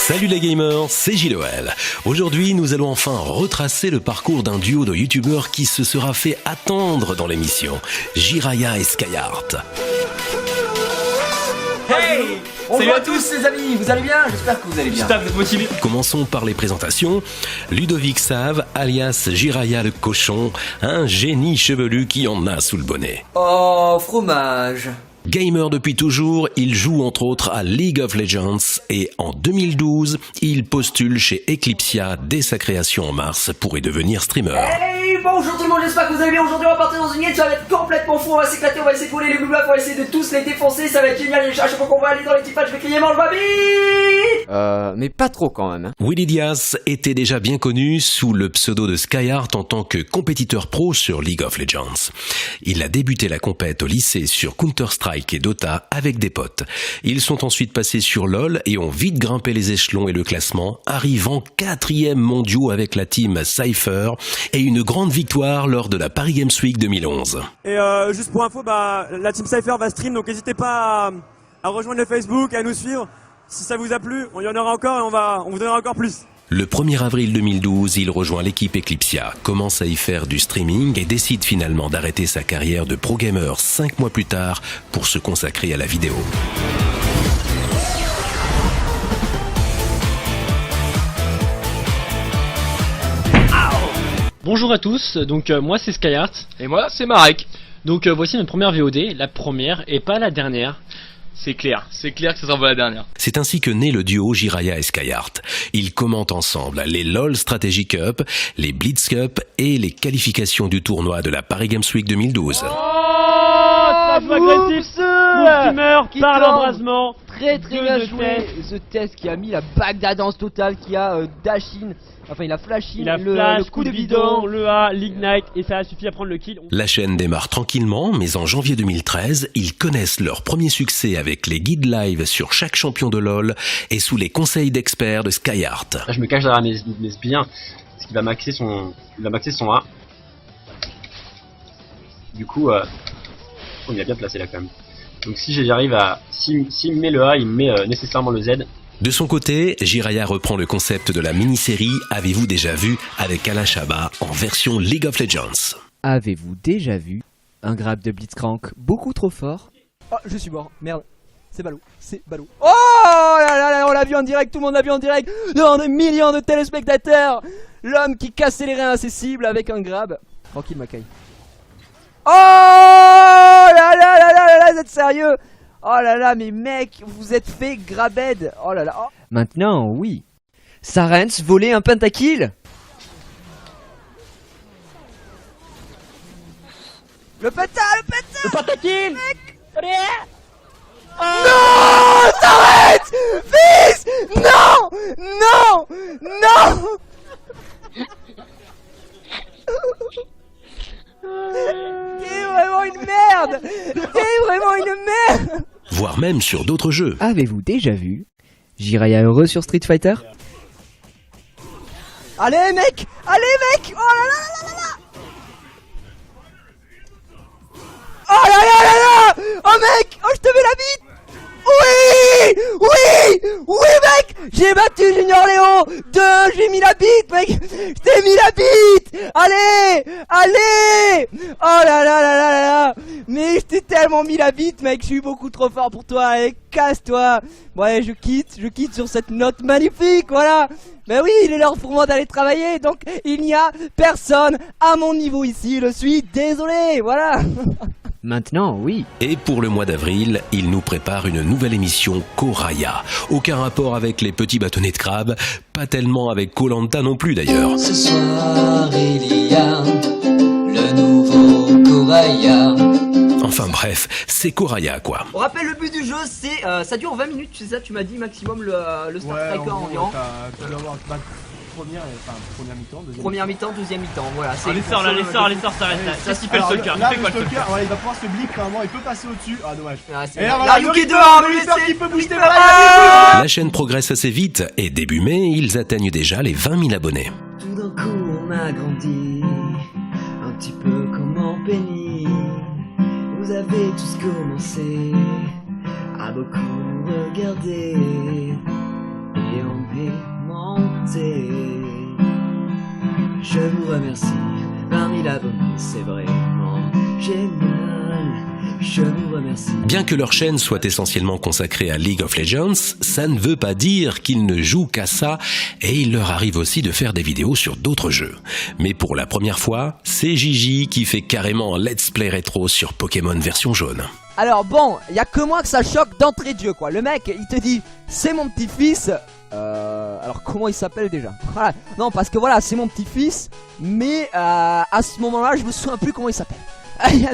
Salut les gamers, c'est JLOL. Aujourd'hui, nous allons enfin retracer le parcours d'un duo de youtubeurs qui se sera fait attendre dans l'émission, Jiraiya et Skyheart. Hey! Salut à tous les amis, vous allez bien? J'espère que vous allez bien. J'espère que vous êtes motivés. Commençons par les présentations. Ludovic Save, alias Jiraiya le cochon, un génie chevelu qui en a sous le bonnet. Oh, fromage. Gamer depuis toujours, il joue entre autres à League of Legends et en 2012, il postule chez Eclipsia dès sa création en mars pour y devenir streamer. Hey, bonjour tout le monde, j'espère que vous allez bien. Aujourd'hui on va partir dans une game, ça va être complètement fou, on va s'éclater, on va essayer de voler les blues, on va essayer de tous les défoncer, ça va être génial. Et à chaque fois qu'on va aller dans les petits pads, je vais crier mange ma bite. Mais pas trop quand même. Willy Diaz était déjà bien connu sous le pseudo de Skyheart en tant que compétiteur pro sur League of Legends. Il a débuté la compète au lycée sur Counter-Strike et Dota avec des potes. Ils sont ensuite passés sur LoL et ont vite grimpé les échelons et le classement, arrivant 4e mondiaux avec la team Cypher et une grande victoire lors de la Paris Games Week 2011. Et juste pour info, la team Cypher va stream, donc n'hésitez pas à rejoindre le Facebook, à nous suivre. Si ça vous a plu, il y en aura encore et on vous donnera encore plus. Le 1er avril 2012, il rejoint l'équipe Eclipsia, commence à y faire du streaming et décide finalement d'arrêter sa carrière de pro gamer 5 mois plus tard pour se consacrer à la vidéo. Bonjour à tous, donc moi c'est Skyheart. Et moi c'est Marek. Donc voici notre première VOD, la première et pas la dernière. C'est clair que ça s'envoie la dernière. C'est ainsi que naît le duo Jiraiya et Skyheart. Ils commentent ensemble les LoL Strategy Cup, les Blitz Cup et les qualifications du tournoi de la Paris Games Week 2012. Oh, très agressif, Mouftimer par l'embrasement. Très bien joué. The Test qui a mis la Bagdadance totale, qui a Dashin, enfin il a Flashin, le coup de bidon, le A, l'Ignite, et ça a suffi à prendre le kill. La chaîne démarre tranquillement, mais en janvier 2013, ils connaissent leur premier succès avec les guides live sur chaque champion de LoL et sous les conseils d'experts de Skyheart. Là je me cache derrière mes sbires, parce qu'il va maxer son A. Du coup, il a bien placé là quand même. Donc si j'arrive à... S'il me met le A, il me met nécessairement le Z. De son côté, Jiraiya reprend le concept de la mini-série Avez-vous déjà vu avec Alain Chabat en version League of Legends. Avez-vous déjà vu un grab de Blitzcrank beaucoup trop fort? Oh, je suis mort, merde. C'est ballot, c'est ballot. Oh là là là, on l'a vu en direct, tout le monde l'a vu en direct, devant des millions de téléspectateurs. L'homme qui cassait les reins à ses cibles avec un grab. Tranquille, Mackay. Oh là là là là là, vous êtes sérieux? Oh là là, mais mec, vous êtes fait grabed. Oh là là. Oh. Maintenant, oui. Sarens volait un pentakill. Le pentakill, mec. Non, Sarens, fils, non. T'es vraiment une merde. Voire même sur d'autres jeux. Avez-vous déjà vu Jiraiya heureux sur Street Fighter? Allez mec. Oh là là. Oh là là là là. Oh mec. Oh, je te mets la bite. Oui mec. J'ai battu Junior Léo 2. J'ai mis la bite mec. Je t'ai mis la bite. Allez. Oh là là là là là. Mais je t'ai tellement mis la bite mec. Je suis beaucoup trop fort pour toi. Allez, casse-toi. Ouais, je quitte sur cette note magnifique. Voilà. Mais oui, il est l'heure pour moi d'aller travailler. Donc il n'y a personne à mon niveau ici. Je suis désolé. Voilà. Maintenant, oui. Et pour le mois d'avril, il nous prépare une nouvelle émission Koraya. Aucun rapport avec les petits bâtonnets de crabe, pas tellement avec Koh-Lanta non plus d'ailleurs. Ce soir, il y a le nouveau Koraya. Enfin bref, c'est Koraya quoi. On rappelle le but du jeu, c'est ça dure 20 minutes, c'est ça, tu m'as dit maximum le Star Striker environ. Première mi-temps, Première mi-temps, deuxième mi-temps, voilà. Les sorts, ça reste là. Ça s'y fait le stalker. Là, le stalker, il va pouvoir se blip normalement, il peut passer au-dessus. Ah, dommage. Et là, voilà, Yuki 2, le qui peut booster La chaîne progresse assez vite et début mai, ils atteignent déjà les 20 000 abonnés. Tout d'un coup, on a grandi, un petit peu comme en pénis. Vous avez tous commencé à beaucoup nous regarder. Et on fierté. Je vous remercie, 20 000 abonnés, c'est vraiment génial. Je vous remercie. Bien que leur chaîne soit essentiellement consacrée à League of Legends, ça ne veut pas dire qu'ils ne jouent qu'à ça, et il leur arrive aussi de faire des vidéos sur d'autres jeux. Mais pour la première fois, c'est Gigi qui fait carrément un let's play rétro sur Pokémon version jaune. Alors bon, y a que moi que ça choque d'entrée de jeu quoi. Le mec, il te dit, c'est mon petit-fils. Alors comment il s'appelle déjà? Voilà. Non, parce que voilà, c'est mon petit-fils. Mais à ce moment-là, je me souviens plus comment il s'appelle.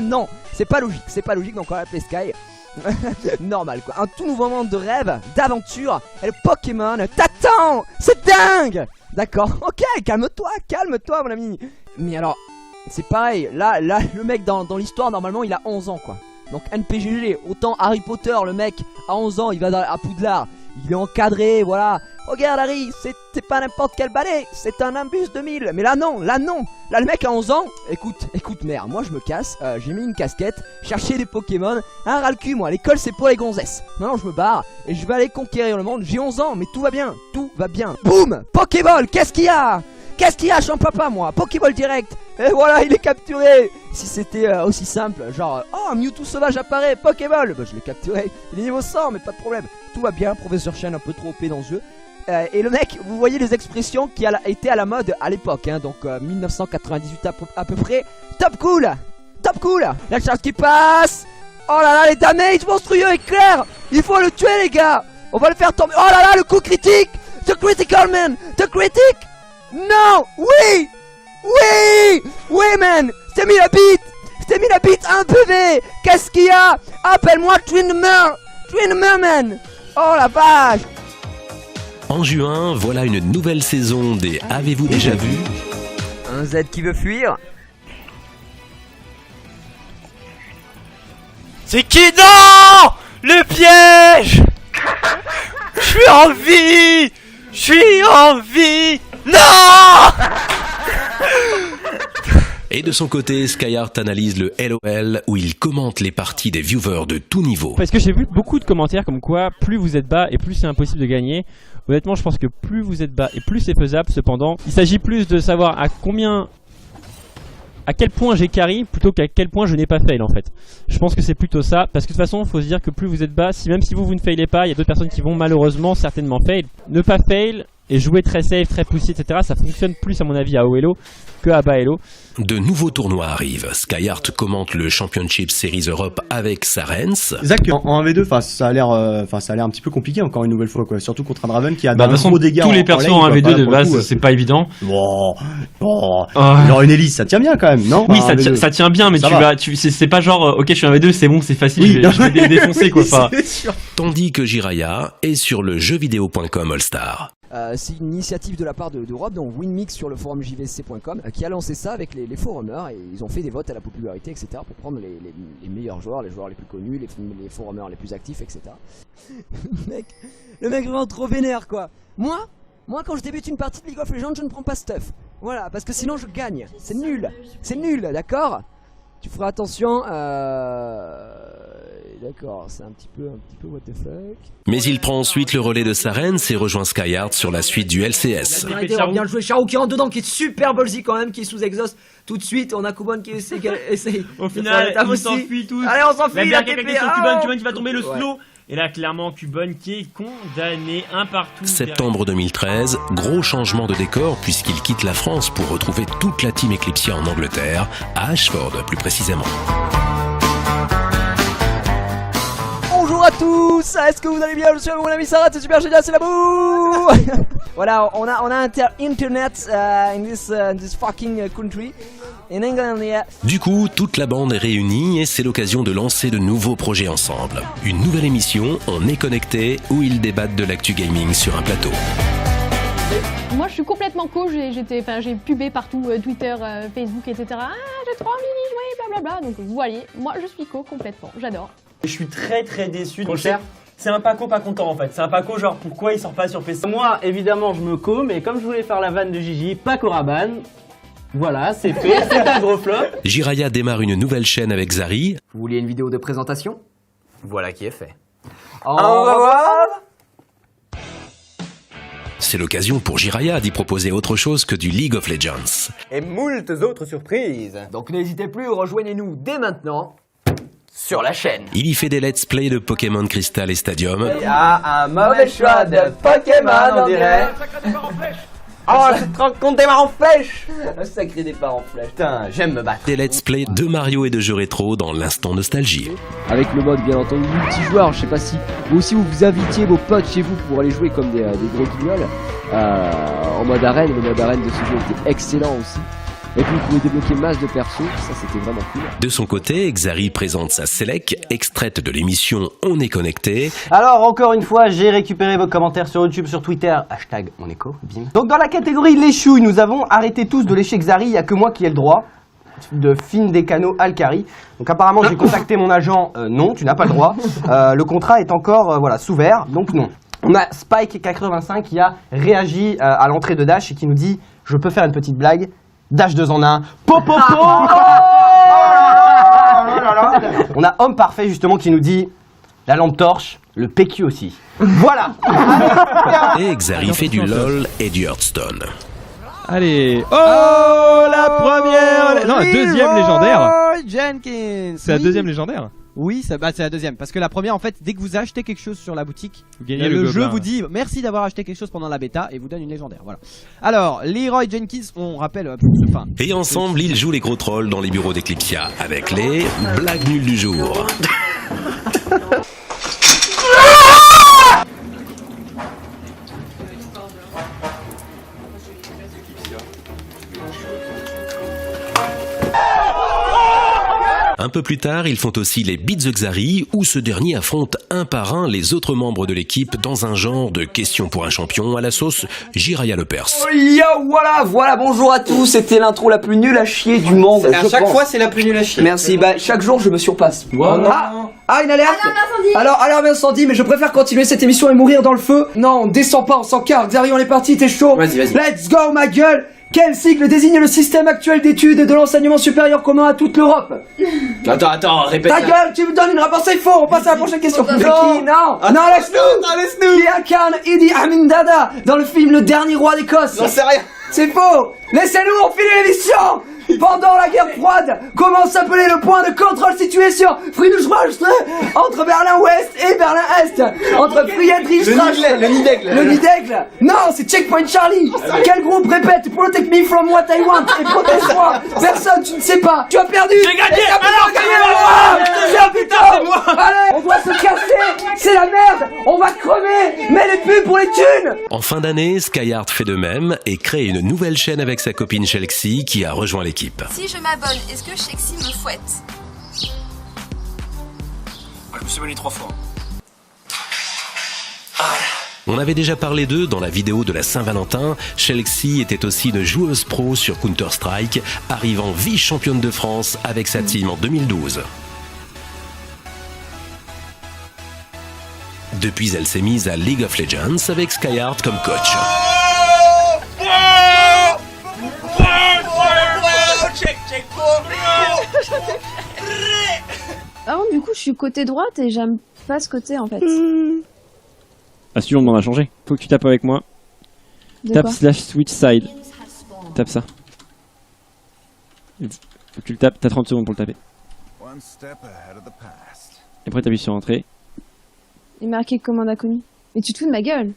Non, c'est pas logique, donc on va l'appeler Sky. Normal quoi, un tout nouveau monde de rêve, d'aventure. Et le Pokémon t'attend. C'est dingue. D'accord, ok, calme-toi mon ami. Mais alors, c'est pareil, là le mec dans l'histoire normalement il a 11 ans quoi. Donc NPGG, autant Harry Potter, le mec à 11 ans, il va à Poudlard, il est encadré, voilà. Regarde Harry, c'est pas n'importe quel balai, c'est un Nimbus 2000. Mais là non, là le mec à 11 ans, écoute mère, moi je me casse, j'ai mis une casquette, chercher des Pokémon, un ras le cul moi, l'école c'est pour les gonzesses. Maintenant je me barre et je vais aller conquérir le monde, j'ai 11 ans mais tout va bien. Boum, Pokéball, qu'est-ce qu'il y a? Je suis un papa moi, Pokéball direct. Et voilà, il est capturé. Si c'était aussi simple, genre oh un Mewtwo sauvage apparaît, Pokéball, bah je l'ai capturé. Il est niveau 100 mais pas de problème. Tout va bien, Professeur Chen un peu trop OP dans ce jeu. Et le mec, vous voyez les expressions qui étaient à la mode à l'époque hein, donc 1998 à peu près. Top cool. La charge qui passe. Oh là là, les damages monstrueux éclairs. Il faut le tuer les gars. On va le faire tomber. Oh là là, le coup critique. The critical man. The critic. Non. Oui man. Je t'ai mis la bite 1 PV. Qu'est-ce qu'il y a? Appelle-moi Twin Merman. Oh la vache. En juin, voilà une nouvelle saison des Avez-vous déjà vu? Un Z qui veut fuir. C'est qui? Non! Le piège! Je suis en vie! Non! Et de son côté, Skyheart analyse le LOL où il commente les parties des viewers de tout niveau. Parce que j'ai vu beaucoup de commentaires comme quoi plus vous êtes bas et plus c'est impossible de gagner. Honnêtement, je pense que plus vous êtes bas et plus c'est faisable. Cependant, il s'agit plus de savoir à quel point j'ai carry plutôt qu'à quel point je n'ai pas fail en fait. Je pense que c'est plutôt ça, parce que de toute façon, il faut se dire que plus vous êtes bas, même si vous ne failez pas, il y a d'autres personnes qui vont malheureusement certainement fail. Ne pas fail et jouer très safe, très poussé, etc. ça fonctionne plus à mon avis à haut elo que à bas elo. De nouveaux tournois arrivent. Skyheart commente le Championship Series Europe avec Sarens. Zach, en 1v2, ça a l'air un petit peu compliqué encore une nouvelle fois, quoi. Surtout contre un Draven qui a de gros dégâts. Tous les persos en 1v2 de base, c'est pas évident. Alors une hélice, ça tient bien quand même, non? Oui, ça tient bien, mais c'est pas genre, ok, je suis en 1v2, c'est bon, c'est facile, oui, je vais défoncer quoi. Tandis que Jiraya est sur le jeuxvideo.com All-Star. C'est une initiative de la part de Rob, donc Winmix sur le forum jvsc.com, qui a lancé ça avec les forumers, et ils ont fait des votes à la popularité, etc. pour prendre les meilleurs joueurs, les joueurs les plus connus, les forumers les plus actifs, etc. le mec vraiment trop vénère quoi. Moi quand je débute une partie de League of Legends, je ne prends pas stuff. Voilà, parce que sinon je gagne. C'est nul, d'accord? Tu feras attention, d'accord, c'est un petit peu what the fuck. Mais il prend ensuite le relais de Sarens et rejoint Skyheart sur la suite du LCS. Bien joué, Charo qui rentre dedans, qui est super ballsy quand même, qui est sous exhaust. Tout de suite, on a Kuban qui essaye. Au final, ils s'enfuient tous. Allez, on s'enfuit, la TP. Kuban qui va tomber, le slow. Et là, clairement, Kuban qui est condamné un partout. Septembre 2013, gros changement de décor puisqu'il quitte la France pour retrouver toute la team Eclipsia en Angleterre, à Ashford plus précisément. Bonjour à tous, est-ce que vous allez bien? Je suis mon ami Sarah, c'est super génial, c'est la boue. Voilà, on a internet in this fucking country. In England, yeah. Du coup, toute la bande est réunie et c'est l'occasion de lancer de nouveaux projets ensemble. Une nouvelle émission, On est connecté, où ils débattent de l'actu gaming sur un plateau. Moi je suis complètement co, j'ai pubé partout, Twitter, Facebook, etc. Ah, j'ai trop envie d'y jouer, blablabla. Donc vous voyez, moi je suis co complètement, j'adore. Je suis très déçu. C'est un Paco pas content en fait. C'est un Paco genre pourquoi il sort pas sur PC. Moi évidemment je me co, mais comme je voulais faire la vanne de Gigi, Paco Rabanne. Voilà, c'est fait, c'est un gros flop. Jiraya démarre une nouvelle chaîne avec Zari. Vous vouliez une vidéo de présentation? Voilà qui est fait. Au revoir. C'est l'occasion pour Jiraiya d'y proposer autre chose que du League of Legends. Et moultes autres surprises. Donc n'hésitez plus, rejoignez-nous dès maintenant sur la chaîne. Il y fait des let's play de Pokémon Crystal et Stadium. Il y a un mauvais choix de Pokémon, on dirait. Oh, c'est trop contre démarre en flèche. Un sacré départ en flèche. Putain, j'aime me battre. Des let's play de Mario et de jeux rétro dans l'instant nostalgie. Avec le mode bien entendu multijoueur, je sais pas si vous aussi vous invitiez vos potes chez vous pour aller jouer comme des gros guignols en mode arène. Le mode arène de ce jeu était excellent aussi. Et puis vous pouvez débloquer masse de persos, ça c'était vraiment cool. De son côté, Xari présente sa Select, extraite de l'émission On est connecté. Alors encore une fois, j'ai récupéré vos commentaires sur YouTube, sur Twitter, hashtag mon écho, bim. Donc dans la catégorie les chouilles, nous avons arrêté tous de lécher Xari, il n'y a que moi qui ai le droit. De Finn Decano Alcari. Donc apparemment j'ai contacté mon agent, non, tu n'as pas le droit. Le contrat est encore voilà, sous verre, donc non. On a Spike85 qui a réagi à l'entrée de Dash et qui nous dit « Je peux faire une petite blague ?» Dash 2 en 1. Popopo. On a Homme Parfait justement qui nous dit la lampe torche, le PQ aussi. Voilà. Et Xari fait du LOL et du Hearthstone. Allez. Oh, la première. Non, la deuxième légendaire. Jenkins. C'est la deuxième légendaire. Oui, c'est la deuxième. Parce que la première, en fait, dès que vous achetez quelque chose sur la boutique, vous gagnez le jeu gobelin, vous dit merci d'avoir acheté quelque chose pendant la bêta et vous donne une légendaire. Voilà. Alors, Leroy Jenkins, on rappelle. Enfin. Et ensemble, ils jouent les gros trolls dans les bureaux d'Eclipsia avec les blagues nulles du jour. Un peu plus tard, ils font aussi les Beat the Xari, où ce dernier affronte un par un les autres membres de l'équipe dans un genre de question pour un champion à la sauce Jiraiya Lepers. Yo, voilà, bonjour à tous, c'était l'intro la plus nulle à chier du monde. À chaque fois, c'est la plus nulle à chier. Merci, bah chaque jour je me surpasse. Wow. Une alerte. Alarme incendie, mais je préfère continuer cette émission et mourir dans le feu. Non, on descend pas, on s'encarre. Xari, on est parti, t'es chaud. Vas-y. Let's go, ma gueule. Quel sigle désigne le système actuel d'études de l'enseignement supérieur commun à toute l'Europe? Attends, répète. Ta gueule, tu me donnes une réponse, il faut. On passe à la prochaine question. Non, laisse-nous. Qui incarne Idi Amin Dada dans le film Le Dernier Roi d'Écosse? J'en sais rien. C'est faux. Laissez-nous, on finit l'émission. Pendant la guerre froide, comment s'appelait le point de contrôle situé sur Friedrichstraße entre Berlin-Ouest et Berlin-Est, entre Friedrichstraße le nid d'aigle. Le nid d'aigle. Non, c'est Checkpoint Charlie. Quel groupe répète Protect me from what I want et protège-moi? Personne, tu ne sais pas. Tu as perdu. J'ai gagné. C'est moi. Allez, on doit se casser. C'est la merde. On va crever. Mets les pubs pour les thunes. En fin d'année, Skyheart fait de même et crée une nouvelle chaîne avec sa copine Shelxie qui a rejoint l'équipe. Si je m'abonne, est-ce que Shelxie me fouette? Je me suis abonné 3 fois. On avait déjà parlé d'eux dans la vidéo de la Saint-Valentin. Shelxie était aussi une joueuse pro sur Counter-Strike, arrivant vice-championne de France avec sa team en 2012. Depuis, elle s'est mise à League of Legends avec Skyheart comme coach. Ah bon, du coup, je suis côté droite et j'aime pas ce côté en fait. Ah si, on m'en a changé. Faut que tu tapes avec moi. Tape /switch side. Tape ça. Faut que tu le tapes, t'as 30 secondes pour le taper. Et après t'appuies sur entrée. Il est marqué commande inconnue. Mais tu te fous de ma gueule.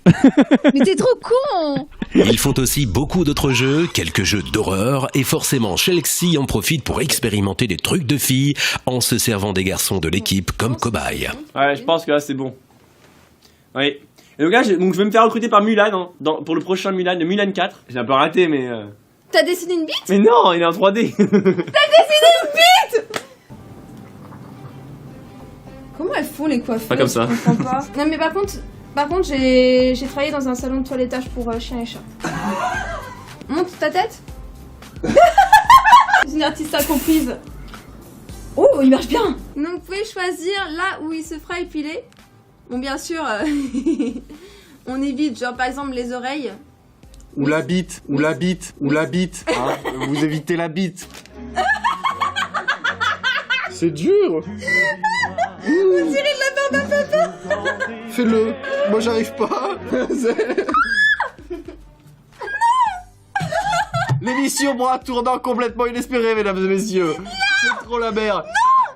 Mais t'es trop con. Ils font aussi beaucoup d'autres jeux, quelques jeux d'horreur, et forcément Shelxie en profite pour expérimenter des trucs de filles en se servant des garçons de l'équipe comme cobayes. Ouais, je pense que là c'est bon. Oui. Et donc là, je vais me faire recruter par Mulan pour le prochain Mulan, le Mulan 4. J'ai un peu raté, mais... T'as dessiné une bite? Mais non, il est en 3D. T'as dessiné une bite? Comment elles font les coiffeurs? Pas comme ça. Je comprends pas. Non mais par contre j'ai travaillé dans un salon de toilettage pour chiens et chats. Monte ta tête. Une artiste incomprise. Oh, il marche bien. Donc vous pouvez choisir là où il se fera épiler. Bon, bien sûr, on évite, genre par exemple les oreilles. Ou la bite, ou la bite, ou la bite. Hein, vous évitez la bite. C'est dur. On dirait de la barbe à papa. Fais-le. Moi, j'arrive pas. L'émission prend un tournant complètement inespéré, mesdames et messieurs. C'est trop la merde.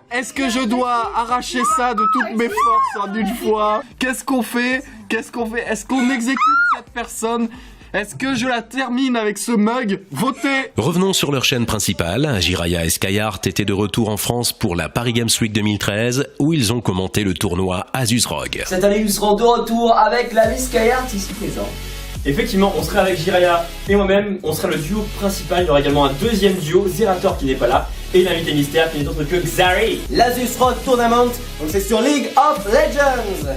Est-ce que je dois arracher ça de toutes mes forces en une fois? Qu'est-ce qu'on fait? Est-ce qu'on exécute cette personne? Est-ce que je la termine avec ce mug? Votez! Revenons sur leur chaîne principale. Jiraya et Skyheart étaient de retour en France pour la Paris Games Week 2013 où ils ont commenté le tournoi Asus Rogue. Cette année, ils seront de retour avec l'ami Skyheart ici présent. Effectivement, on sera avec Jiraya et moi-même, on sera le duo principal. Il y aura également un deuxième duo, Zerator qui n'est pas là, et l'invité mystère qui n'est autre que Xari. L'Asus Rogue Tournament, donc c'est sur League of Legends.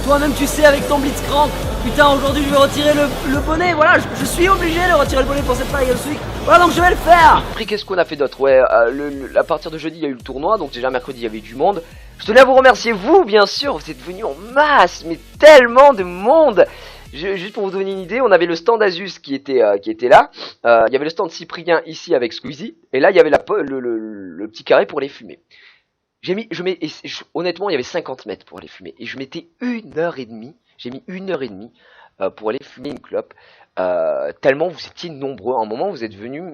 Toi-même tu sais avec ton Blitzcrank, putain aujourd'hui je vais retirer le bonnet, voilà, je suis obligé de retirer le bonnet pour cette Paris Games Week, voilà donc je vais le faire. Après qu'est-ce qu'on a fait d'autre? Ouais, à partir de jeudi il y a eu le tournoi, donc déjà mercredi il y avait du monde. Je tenais à vous remercier vous bien sûr, vous êtes venus en masse, mais tellement de monde. Juste pour vous donner une idée, on avait le stand Asus qui était là, il y avait le stand Cyprien ici avec Squeezie, et là il y avait le petit carré pour les fumer. Honnêtement, il y avait 50 mètres pour aller fumer. Et je mettais 1h30. J'ai mis 1h30 pour aller fumer une clope. Tellement vous étiez nombreux. À un moment, vous êtes venus,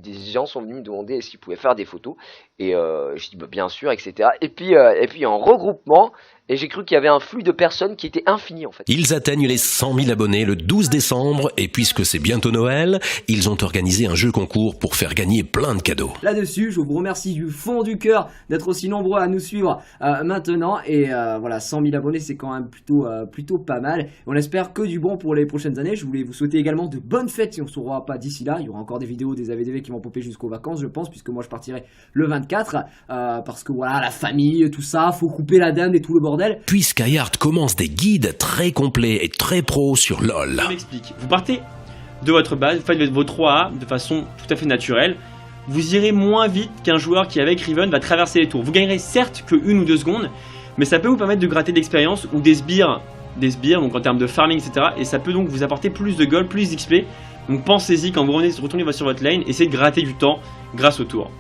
des gens sont venus me demander est-ce qu'ils pouvaient faire des photos. Et je dis bah, bien sûr, etc. Et puis en regroupement, et j'ai cru qu'il y avait un flux de personnes qui était infini en fait. Ils atteignent les 100 000 abonnés le 12 décembre et puisque c'est bientôt Noël, ils ont organisé un jeu concours pour faire gagner plein de cadeaux. Là-dessus, je vous remercie du fond du cœur d'être aussi nombreux à nous suivre maintenant. Et voilà, 100 000 abonnés, c'est quand même plutôt pas mal. On espère que du bon pour les prochaines années. Je voulais vous souhaiter également de bonnes fêtes si on ne se revoit pas d'ici là. Il y aura encore des vidéos, des AVDV qui vont popper jusqu'aux vacances, je pense, puisque moi je partirai le 24. Parce que voilà, la famille, tout ça, faut couper la dinde et tout le bordel. Puis Skyheart commence des guides très complets et très pros sur LoL. Je m'explique. Vous partez de votre base, vous faites vos 3A de façon tout à fait naturelle. Vous irez moins vite qu'un joueur qui avec Riven va traverser les tours. Vous gagnerez certes que 1 ou 2 secondes, mais ça peut vous permettre de gratter de l'expérience ou des sbires, donc en termes de farming, etc. Et ça peut donc vous apporter plus de gold, plus d'XP. Donc pensez-y quand vous retournez sur votre lane, essayez de gratter du temps grâce au tour.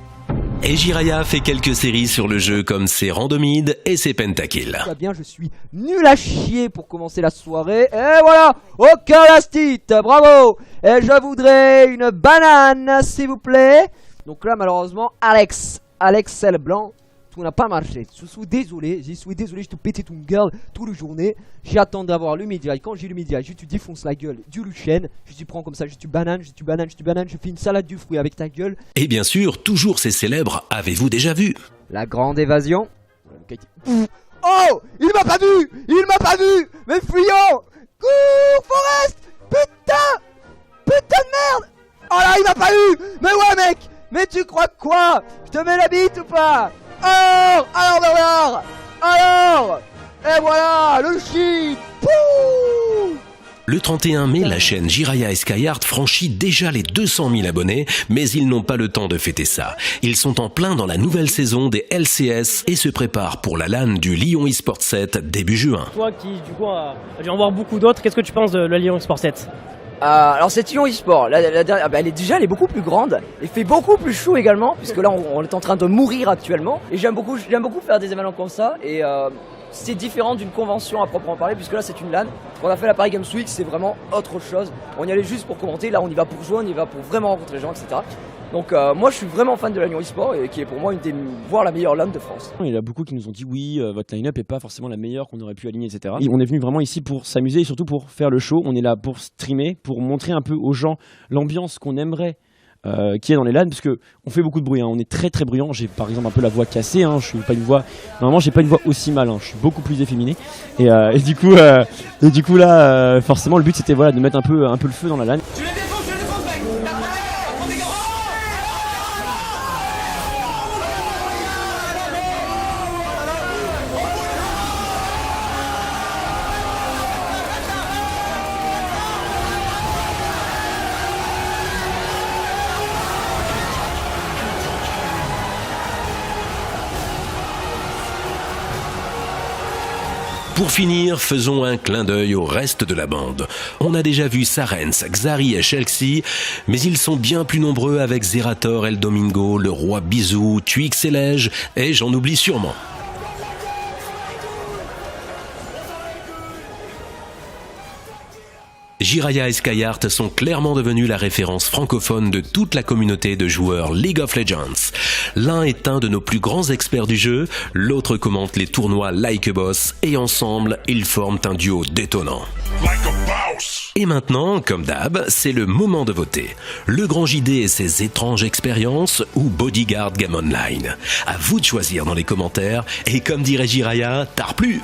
Et Jiraya fait quelques séries sur le jeu comme ses randomides et ses pentakills. Tout va bien, je suis nul à chier pour commencer la soirée. Et voilà, aucun lastite, bravo. Et je voudrais une banane, s'il vous plaît. Donc là, malheureusement, Alex L blanc, tout n'a pas marché. Je suis désolé, je te pétais ton gueule toute la journée. J'attends d'avoir le média. Et quand j'ai le média, je te défonce la gueule du Luchen. Je te prends comme ça, je te banane. Je fais une salade du fruit avec ta gueule. Et bien sûr, toujours ces célèbres, avez-vous déjà vu? La grande évasion. Oh, il m'a pas vu. Mais fuyons. Cours, Forest. Putain de merde. Oh là, il m'a pas eu. Mais ouais, mec. Mais tu crois quoi? Je te mets la bite ou pas? Alors, et voilà, le shit. Pouh. Le 31 mai, la chaîne Jiraya et Skyheart franchit déjà les 200 000 abonnés, mais ils n'ont pas le temps de fêter ça. Ils sont en plein dans la nouvelle saison des LCS et se préparent pour la LAN du Lyon eSport 7 début juin. Toi qui, du coup, a dû en voir beaucoup d'autres, qu'est-ce que tu penses de la Lyon eSport 7 ? Alors cette Lyon eSport, elle est beaucoup plus grande, et fait beaucoup plus chaud également, puisque là on est en train de mourir actuellement. Et j'aime beaucoup faire des événements comme ça, et c'est différent d'une convention à proprement parler, puisque là c'est une LAN. On a fait la Paris Games Week, c'est vraiment autre chose. On y allait juste pour commenter, là on y va pour jouer, on y va pour vraiment rencontrer les gens, etc. Donc moi je suis vraiment fan de la Lyon eSport, et qui est pour moi voire la meilleure LAN de France. Il y a beaucoup qui nous ont dit oui, votre line-up est pas forcément la meilleure qu'on aurait pu aligner, etc. Et on est venu vraiment ici pour s'amuser et surtout pour faire le show. On est là pour streamer, pour montrer un peu aux gens l'ambiance qu'on aimerait qui est dans les LAN, parce que on fait beaucoup de bruit, hein. On est très très bruyant. J'ai par exemple un peu la voix cassée, hein. Je suis pas une voix. Normalement, j'ai pas une voix aussi mal, hein. Je suis beaucoup plus efféminé. Et du coup là, forcément, le but c'était voilà de mettre un peu le feu dans la LAN. Pour finir, faisons un clin d'œil au reste de la bande. On a déjà vu Sarens, Xari et Shelxie, mais ils sont bien plus nombreux avec Zerator, El Domingo, le roi Bisou, Twix et Lege, et j'en oublie sûrement. Jiraya et Skyheart sont clairement devenus la référence francophone de toute la communauté de joueurs League of Legends. L'un est un de nos plus grands experts du jeu, l'autre commente les tournois like a boss, et ensemble, ils forment un duo détonnant. Et maintenant, comme d'hab, c'est le moment de voter. Le Grand JD et ses étranges expériences ou Bodyguard Game Online. À vous de choisir dans les commentaires, et comme dirait Jiraya, tard plus!